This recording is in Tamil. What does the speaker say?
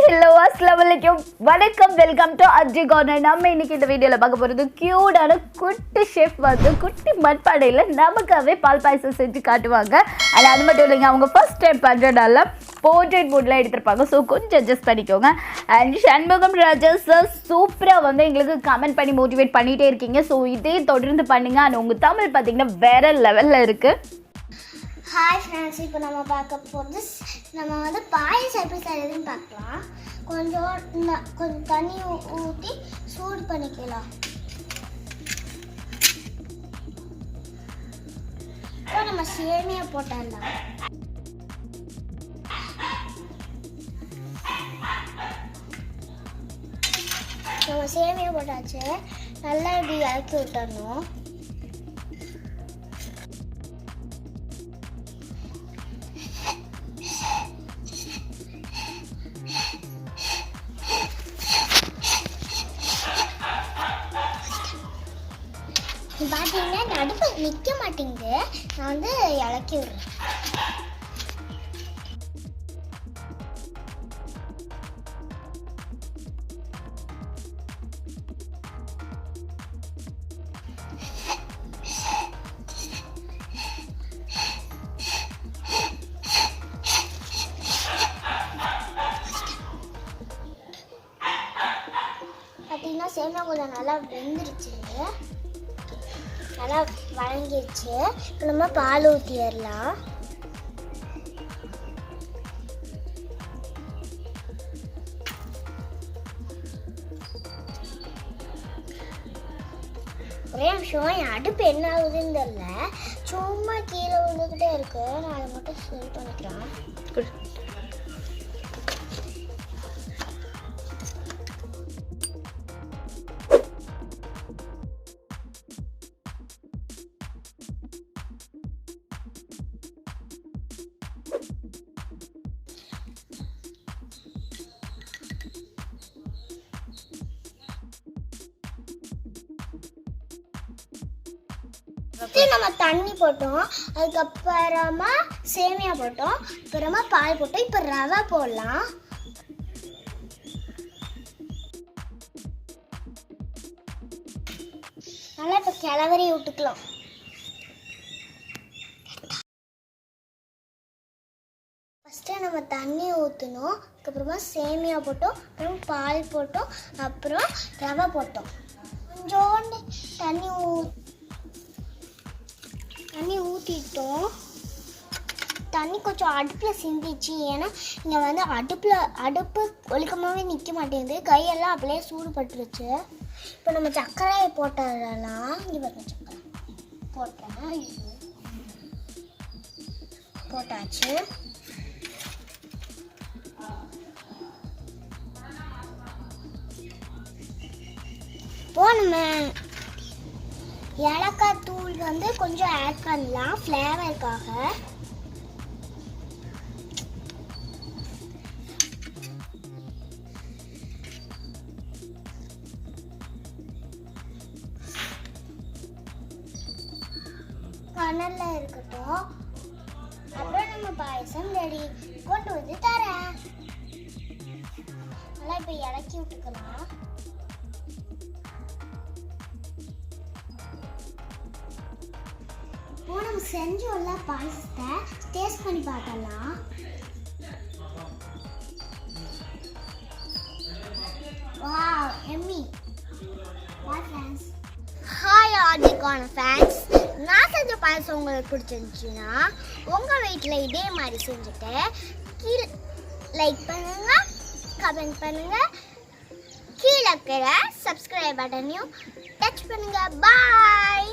hello, assalamualaikum. வணக்கம், வெல்கம் டு Rjcornor. நம்ம இன்னைக்கு இந்த வீடியோல பார்க்க போறது கியூட்டான குட்டி ஷெஃப் வந்து குட்டி மண்பானையில நமக்காவே பால் பாயசம் செஞ்சு காட்டுவாங்க. and அது மட்டும் இல்லைங்க, அவங்க ஃபர்ஸ்ட் டைம் பண்றதால போர்ட்ரேட் மோட்ல எடுத்துப்பாங்க. ஸோ கொஞ்சம் அட்ஜஸ்ட் பண்ணிக்கோங்க. அண்ட் சண்முகம் ராஜா சார் சூப்பரா வந்து எங்களுக்கு கமெண்ட் பண்ணி மோட்டிவேட் பண்ணிட்டே இருக்கீங்க. ஸோ இதே தொடர்ந்து பண்ணுங்க. அண்ட் உங்க தமிழ் பார்த்தீங்கன்னா வேற லெவல்ல இருக்கு. ஹாய் ஃப்ரெண்ட்ஸ், இப்போ நம்ம பார்க்க போகிறது நம்ம வந்து பாயசம் எப்படி செய்யறதுன்னு பார்க்கலாம். கொஞ்சம் தண்ணி ஊற்றி சூடு பண்ணிக்கலாம். இப்போ நம்ம சேமியா போட்டுடலாம். நம்ம சேமியா போட்டாச்சு. நல்லா இப்படி இறக்கி விட்டுறணும். பார்த்தீங்கன்னா நடுப்பு நிற்க மாட்டேங்குது. நான் வந்து இறக்கி விடுறேன். பார்த்தீங்கன்னா சேமியா கொஞ்சம் நல்லா வெந்துருச்சு, நல்லா வழங்கிடுச்சு. இப்போ நம்ம பால் ஊற்றிடலாம். ஒரே நிமிஷம், என் அடுப்பு என்ன ஆகுதுன்னு தெரியல, சும்மா கீழே விழுந்துக்கிட்டே இருக்கு. நான் அதை மட்டும் சரி பண்ணிக்கிறேன். நம்ம தண்ணி போட்டோம், அதுக்கப்புறமா சேமியா போட்டோம், அப்புறமா பால் போட்டோம். இப்போ ரவை போடலாம். நல்லா இப்போ கிளவரி விட்டுக்கலாம். ஃபஸ்ட்டு நம்ம தண்ணி ஊற்றணும், அதுக்கப்புறமா சேமியா போட்டோம், அப்புறம் பால் போட்டோம், அப்புறம் ரவை போட்டோம். கொஞ்சோண்டு தண்ணி ஊற்றிட்டோம். தண்ணி கொஞ்சம் அடுப்பில் சிந்திச்சு. ஏன்னா இங்கே வந்து அடுப்பு ஒழுக்கமாகவே நிற்க மாட்டேங்குது. கையெல்லாம் அப்படியே சூடு பட்டுருச்சு. இப்போ நம்ம சர்க்கரையை போட்டுடலாம். இங்கே பாருங்க, சர்க்கரை போட்டாச்சு. இப்போ நம்ம ஏலக்காய் தூள் வந்து கொஞ்சம் ஆட் பண்ணலாம் ஃப்ளேவருக்காக. கனல்ல இருக்கட்டும். அப்புறம் நம்ம பாயசம் ரெடி. கொண்டு வந்து தரேன். நல்லா இப்போ இறக்கி விட்டுக்கலாம். நம்ம செஞ்சோம்ல பாயசத்தை டேஸ்ட் பண்ணி பார்க்கலாம். வாவ், எம்மி. Wow friends, hi Rjcornor fans. நான் செஞ்ச பாயசம் உங்களுக்கு பிடிச்சிருந்துச்சுன்னா உங்கள் வீட்டில் இதே மாதிரி செஞ்சுட்டு கீழே லைக் பண்ணுங்க, கமெண்ட் பண்ணுங்க, கீழே இருக்கிற சப்ஸ்கிரைப் பட்டனையும் டச் பண்ணுங்க. பாய்.